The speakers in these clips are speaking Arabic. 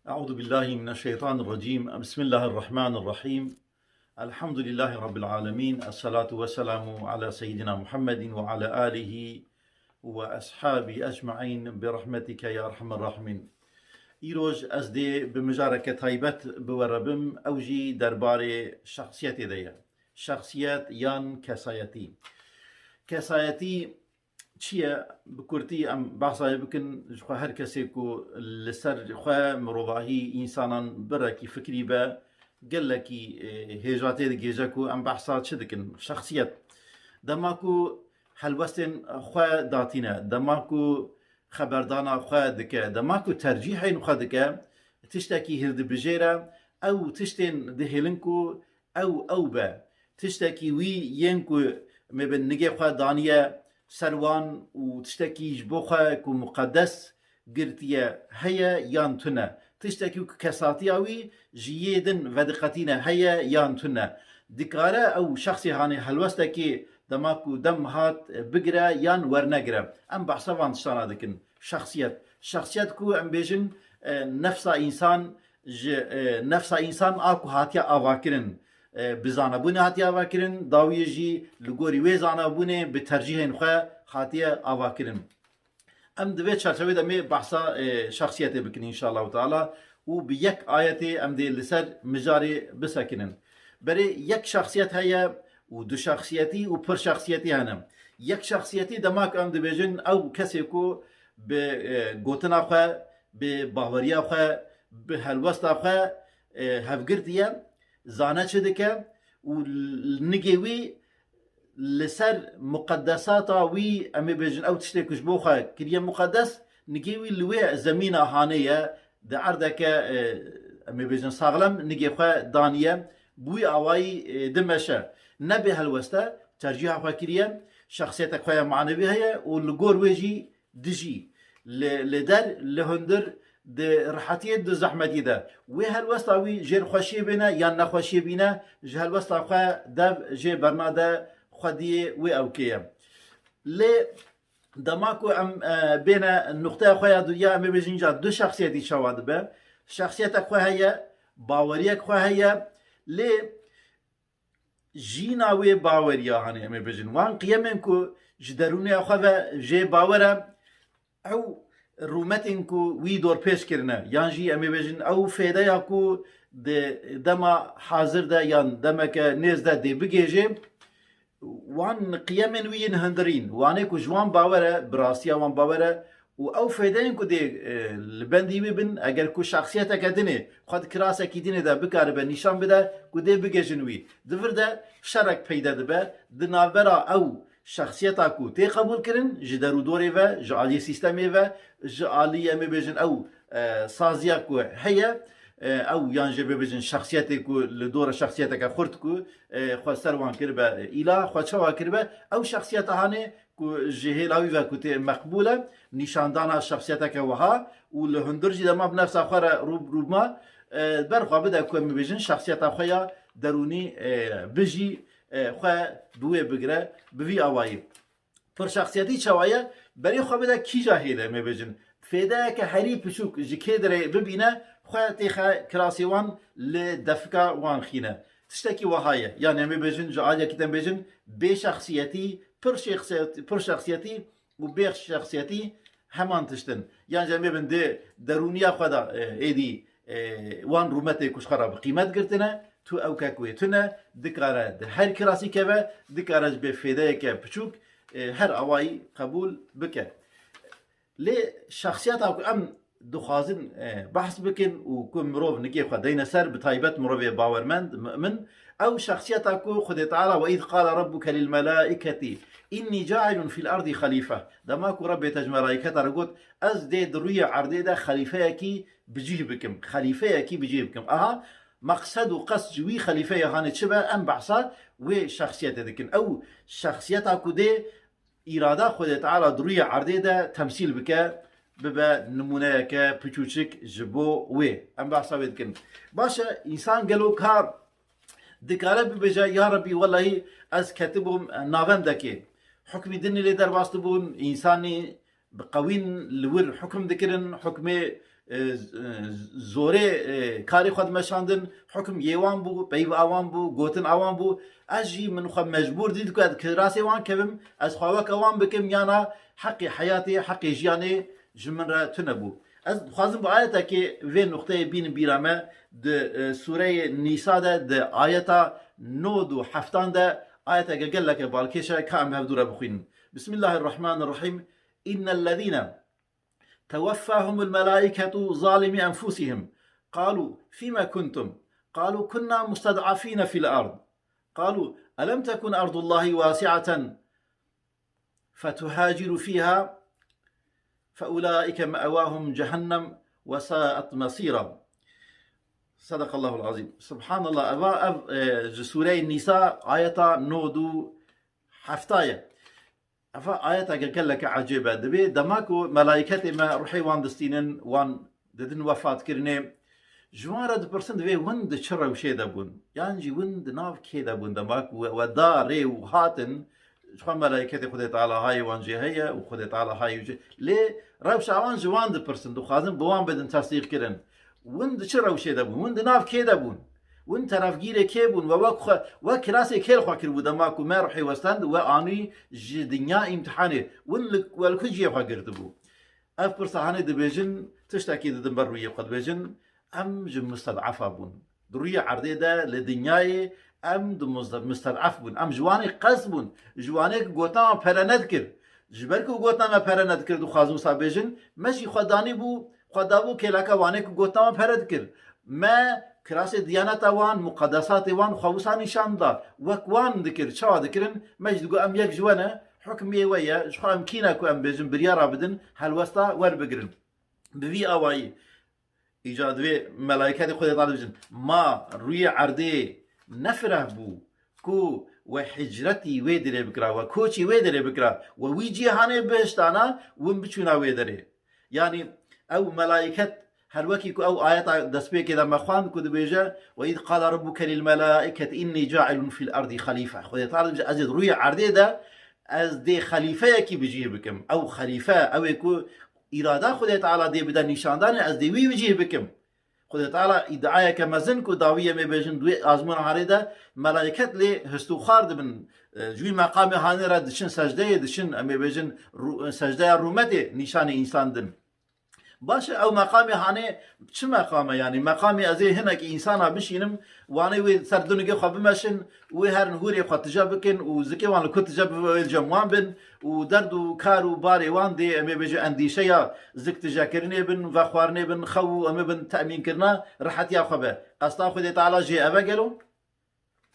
أعوذ بالله من الشيطان الرجيم. بسم الله الرحمن الرحيم. الحمد لله رب العالمين. الصلاة والسلام على سيدنا محمد وعلى آله وأصحابه أجمعين برحمتك يا أرحم الراحمين. إيروج أزدي بمجاركة تايبت بوربم أوجي درباري شخصيتي ديا شخصيات يان كسايتي چیه بکورتی ام بحثای بکن خو هر کسی کو لسر خو مروضاهی انسانان برکی فکری با گلکی هجاتی دیگه کو ام بحثات چه دکن شخصیت دماکو حلوستن خو داتینا دماکو خبردانا خو دکه دماکو ترجیحین خو دکه تشتکی هرد بجیره او تشتن دهلنکو او با تشتکی وی ینکو مبن نگه خو دانیه سروان و تشتكي جبوخا كو مقدس قرتيا هيا يان تنا تشتكي كساتياوي جيدن ودقتينا هيا يان تنا دكارة او شخصي هاني هلوستكي دماكو دم هات بقرا يان ورنقرا ام بحصوان تشتانا دكن شخصيات كو ام بيجن نفس انسان اكو هاتيا اواكرن بزانه بونه هاتیا واکرین داویجی لگوری وی زانه بونه به ترجیح خو هاتیا واکرین ام دوی چرچوی دمی بحثا شخصیت بکن ان شاء الله تعالی و به یک آیت ام دی لسر مجاری بسکنن بری یک شخصیت هيا و دو شخصیتی و پر شخصیتی هنم یک شخصیتی دماک ام دی بجن او کسی کو به گوتنا خو به باوریا خو به هلوستا خو هفگرتیه زانه چه دکه و نگیوی لسر مقدسات وی امی بجن او تشتی کش بوخه کریه مقدس نگیوی لوی زمین هانیه ده عردک امی بجن ساغلم نگیوخه دانیه بوی آوائی دمشه نبی هلوسته ترجیح خو کریه شخصیت خواه معنوی هیا و لگور ویجی دجی لدر لهندر ده راحتيه ده زحمتي ده وهالوسط وي جير خوشي بينا يا نخوشي بينا جهالوسط خو ده جي برناده خدي وي اوكيه لي دماكو ام بين النقطه خويا دويا ام بيجنجا دو شخصيتي شواد به شخصيتك خو هي باوريك خو هي لي جينا وي باوريا هاني ام بيجن وان قيمنكو جدروني خو جي باوره او رومتین کو وی دور پیش کرنه یانجی امی بجن او فیده یا کو دما حاضر ده یان دما که نیز ده دی بگیجه وان قیمن وین هندرین وانه کو جوان باوره براسیا وان باوره و او فیده این کو دی لبندی ببین اگر کو شخصیت کدنه خود کراسه کی دینه ده بکاره به نشان بده کو دی بگیجن وی دور ده شرک پیدا ده به دنابرا او شخصیت اکو تی قبول کرن جدارو دوری و جعالی سیستمی و جعالی امی بجن او سازیا کو هيا او یانجه بجن شخصیت کو لدور شخصیت کا خورد کو خو سروان کربه اله خو چوا کربه او شخصیت هانه کو جهلاوی و کو تی مقبوله نشاندان شخصیت کا وها و لهندرجی دما بنفس اخر روب ما برخوا بده کو امی بجن شخصیت خویا درونی بجی خو بوی بگره بوی آوایی پر شخصیتی چوایه برای خو بده کی جاهله می بجن فیده که هری پشوک جکی دره ببینه خو تیخه کراسیوان لدفکا وان خینه تشتکی وهایه یعنی می بجن جعالیه کتن بجن به شخصیتی پر شخصیتی و به شخصیتی همان تشتن یعنی جمعی بنده درونیا خدا ایدی وان رومته کش خراب قیمت گرتنه تو او كاكوي تنا دكارة هر كراسي كبا دكارة بفيدايا كبشوك هر اواي قبول بك لي شخصيات ام دخازن بحث بكن وكون مروف نكي خدينا سر بتايبت مروف باورمند من او شخصيات اكو خدي تعالى واذ قال ربك للملائكه اني جاعل في الارض خليفه دماكو ربي تجمرايكه رغوت از دي درويه عرضي ده خليفه كي بجيه بكم خليفه كي بجيه بكم مقصد وقصد جوي خليفه هاني تشبه ام بحثا وشخصيته دكن او شخصيتها كودي اراده خود تعالى درويه عرضي ده تمثيل بك ببا نمونه ك بچوچك جبو وي ام بحثا دكن باشا انسان قالو كار دكاله ببجا يا ربي والله از كاتبهم نافندكي حكم دني اللي در باستبون انساني بقوين لور حكم ذكرن حكمي زۆرێ کاری خۆت مەشاندن حکم یێوان بوو پەیو ئاوان بوو گوتن ئاوان بوو ئەژی من خۆ مەجبور دیت کات کە ڕاستی وان کەبم ئەس خواوەک ئەوان بکەم یانە حەقی حەیاتی حەقی ژیانێ ji min re tune bû. Ez dixwazim bu ayetekê vê nuqteyê bînim bîra me di Sûreyê Nîsa de di ayeta 9 û 7 de ayeteke geleke balkêş e ka em hevdû re bixwînin. Bismillahirrahmanirrahim. İnnellezîne توفاهم الملائكة ظالمي أنفسهم قالوا فيما كنتم قالوا كنا مستضعفين في الأرض قالوا ألم تكن أرض الله واسعة فتهاجروا فيها فأولئك مأواهم جهنم وساءت مصيرا صدق الله العظيم. سبحان الله. سورة النساء آية نودو حفتاية افا آيات قال لك عجيبه دبي دماكو ملائكتي ما روحي وان دستينن وان ددن وفات كرني جواره د برسند وي وند شرو شي دبون يعني وند ناف كي دبون دماك وداري وهاتن شو ملائكتي خدت على هاي وان جي هي وخدت على هاي ليه روش اوان جوان د برسند وخازن بوان بدن تصديق كرن وند شرو شي دبون وند ناف كي دبون وين ترافجيري كيبون وكراسي كيل خاكر ودماكو ما روحي وستند واني دنيا امتحاني وين والكجي خاكرتبو اف برصحاني دبيجن تشتكي دبر رويه قد بيجن ام جم مستضعفه بون دريه عرضيده لدنياي ام مستضعف بون ام جواني قصبون جواني غوتان فرندكر جبركو غوتان فرندكر دو خازو صابيجن ماشي خداني بو خدابو كلاكا واني غوتان فردكر ما كراسي ديانة وان مقدسات وان خوصان شاندا وكوان ذكر شا ذكرن مجد ام يك جوانا حكمي ويا شخا امكينا كو ام بيجن بريارا بدن هالوسطا ور بقرن بفي اواي ايجاد في ملائكه خذ طالبجن ما روي عردي نفره بو كو وحجرتي ويدري بكرا وكوشي ويدري بكرا وويجي هاني بهشتانا وين بتشونا ويدري يعني او ملائكه هل وكي أو آيات دسبي كذا مخوان كود بيجا وإذ قال ربك للملائكة إني جاعل في الأرض خليفة خذ تعالى أزيد روية عردي ده أز دي خليفة يكي بيجيه بكم أو خليفة أو يكو إرادة خذ تعالى دي بدا نشاندان أز دي وي بيجيه بكم خذ تعالى إدعاء كمزن كو داوية مبيجن دوي أزمون عريدة ملائكة لي هستو خارد من جوي مقام هانيرا دشن سجدة دشن مبيجن سجدة الرومتي نشان إنسان دن باشه او مقامي هاني چه مقامه يعني مقامي ازي هناك انسان بشينم واني وي سردونغي خو بمشن وي هر نهوري خو تجابكن وزكي وان كنت جاب الجموان بن ودرد وكارو باري وان دي امي بيجي عندي شيء زك تجاكرني بن وخوارني بن خو امي بن تامين كرنا راحت يا خبا قصدا خدي تعالى جي ابقلو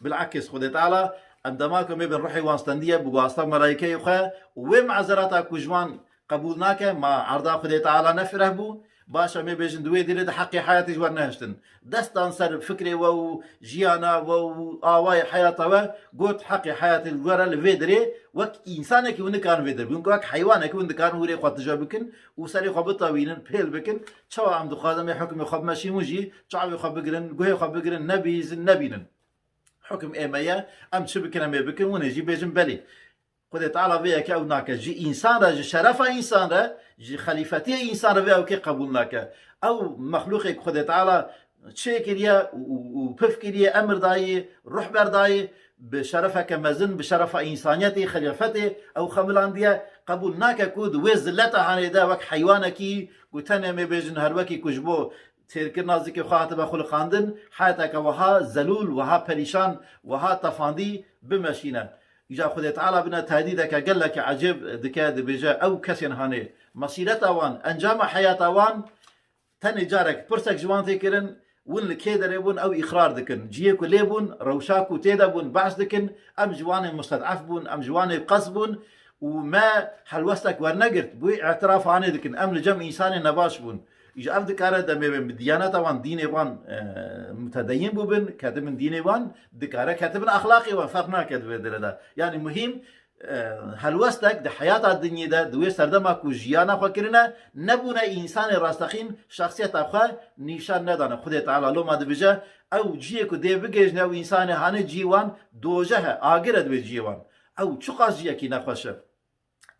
بالعكس خدي تعالى عندما كم بن روحي وانستنديه بواسطه ملائكه خو ومعذراتك كجوان قبولناك ما عرضا خدي تعالى نفره بو باشا مي بيجن دوي ديري حقي حياتي جوار نهشتن دستان سر فكري و جيانا و آواي حياتا و قوت حقي حياتي جوار الفيدري وك إنسانك وين كان فيدر بيقول وك حيوانك وين كان هوري خاط جابكن وسري خبطا وينن بيل بكن شو عم دخادم حكم خب ماشي موجي شعب خب بقرن جوه خب بقرن نبيز نبينن حكم إيمايا أم شبكنا مي بكن ونجي بيجن بلي خدای تعالی وی که او ناکه جی انسان را جی شرف انسان را جی خلیفتی انسان را وی او که قبول ناکه او مخلوق خدای تعالی چه کریه و پف کریه امر دایی روح بردایی به شرف کمزن به شرف انسانیتی خلیفتی او خملان دیه قبول ناکه کود وی زلت هانیده وک حیوانه کی گوتنه می بیجن هر وکی کجبو تذكر نازك خاطب خلقاندن حياتك وها زلول وها پریشان وها تفاندي بمشينه إجا خدای تعالی بنا تهديدك قال لك عجب دكاد بجا أو كسين هاني مصيرة وان أنجام حياة وان تاني جارك برسك جوان تكرن ون لكيدر يبون أو إقرار دكن جيكو ليبون روشاكو تيدبون بعض دكن أم جواني مستضعف بون أم جواني قصبون وما حلوستك ورنقرت بوي اعتراف عني دكن أم لجم إنساني نباش بون إجا أفدك أرد أمي بديانة وان ديني وان متدين بوبن كاتب من ديني وان دكارة كاتب أخلاقي وان فرقنا كاتب ده يعني مهم هلوستك ده حياة الدنيا ده دوي سردما كو جيانا خو كرنا نبونا إنسان راستخين شخصية أخوة نيشان ندانا خدای تعالى لو ما دبجا أو جيكو دي بجيجنا و إنسان هاني جيوان دوجه آگرد بجيوان أو چقاس جيكي نخوشه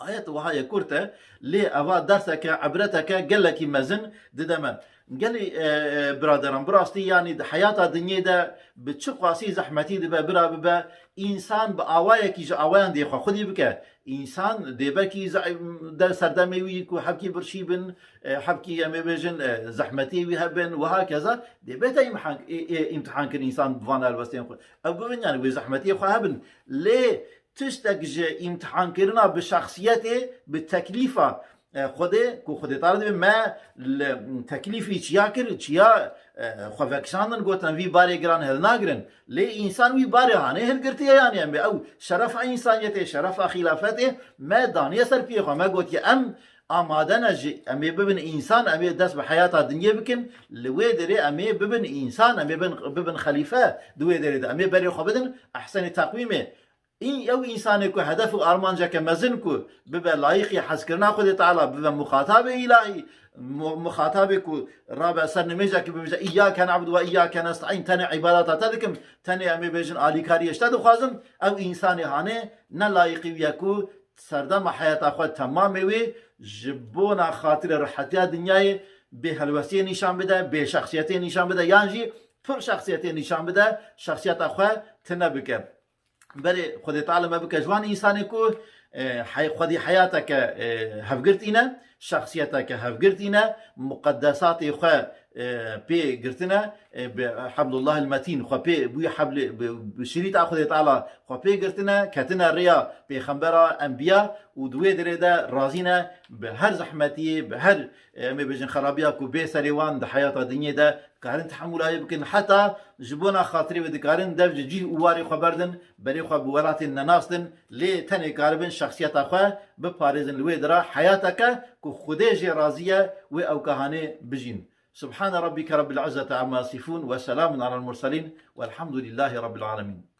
آيات وهاي كورتا لي أوا درسك عبرتك قال لك مزن ددما قال لي برادران براستي يعني حياة الدنيا ده بتشقاسي زحمتي دبا برا ببا إنسان بأوايك يجي أوان دي خدي بك إنسان دبكي در سردمي ويكو حبكي برشيبن حبكي أمي بيجن زحمتي ويهبن وهكذا دبتا امتحان كن إنسان بفانا البستين أقول يعني وزحمتي خهبن ليه تشتكي امتحان كرنا بشخصيته بالتكليفة خودي طالب ما تكليفي تشياكر تشيا خفاكساندن قوتن في باري جران هل ناقرن لي انسان وي باري هاني هل قرتي يعني او شرف انسانيته شرف خلافته ما داني سر فيه ما قلت ام آمادنا جي امي ببن انسان امي دست بحياة الدنيا بكن لوي دري امي ببن انسان امي ببن خليفه دوي دري امي بري خبدن احسن تقويمه این او انسانی که هدف و ارمانجا که مزن که ببه لایقی حس کرنا خود تعالی ببه مخاطب الهی مخاطب که رابع سر نمیجا که ببه ایاک نعبد و ایاک نستعین تن عبادات تدکم تن امی بیجن آلی کاری اشتاد خوازم او انسانی هانه نه لایقی ویکو سردم حیات خود تمام وی جبونا خاطر راحتی دنیای به هلوسی نشان بده به شخصیت نشان بده یعنی پر شخصیت نشان بده شخصیت خود تنبکه بري خدي تعالى ما بك جوان إنساني كو خدي حياتك هفقرتينا شخصيتك هفقرتينا مقدساتي خا بي قرتنا بحبل الله المتين خا بي بوي حبل بشريط خدي تعالى خا بي قرتنا كتنا ريا بخنبرة أنبياء ودوي دريدا رازينا بهر زحمتي بهر ما بيجن خرابيا كو بي سريوان ده حياة الدنيا ده كارن تحملها يمكن حتى جبونا خاطري ودكارن دفج جي واري خبردن بري خو بولات الناستن لي تاني كاربن شخصيت اخو بباريزن الويدرا حياتك كو خديجي راضيه و او كهانه بجين سبحان ربك رب العزة عما يصفون وسلام على المرسلين والحمد لله رب العالمين.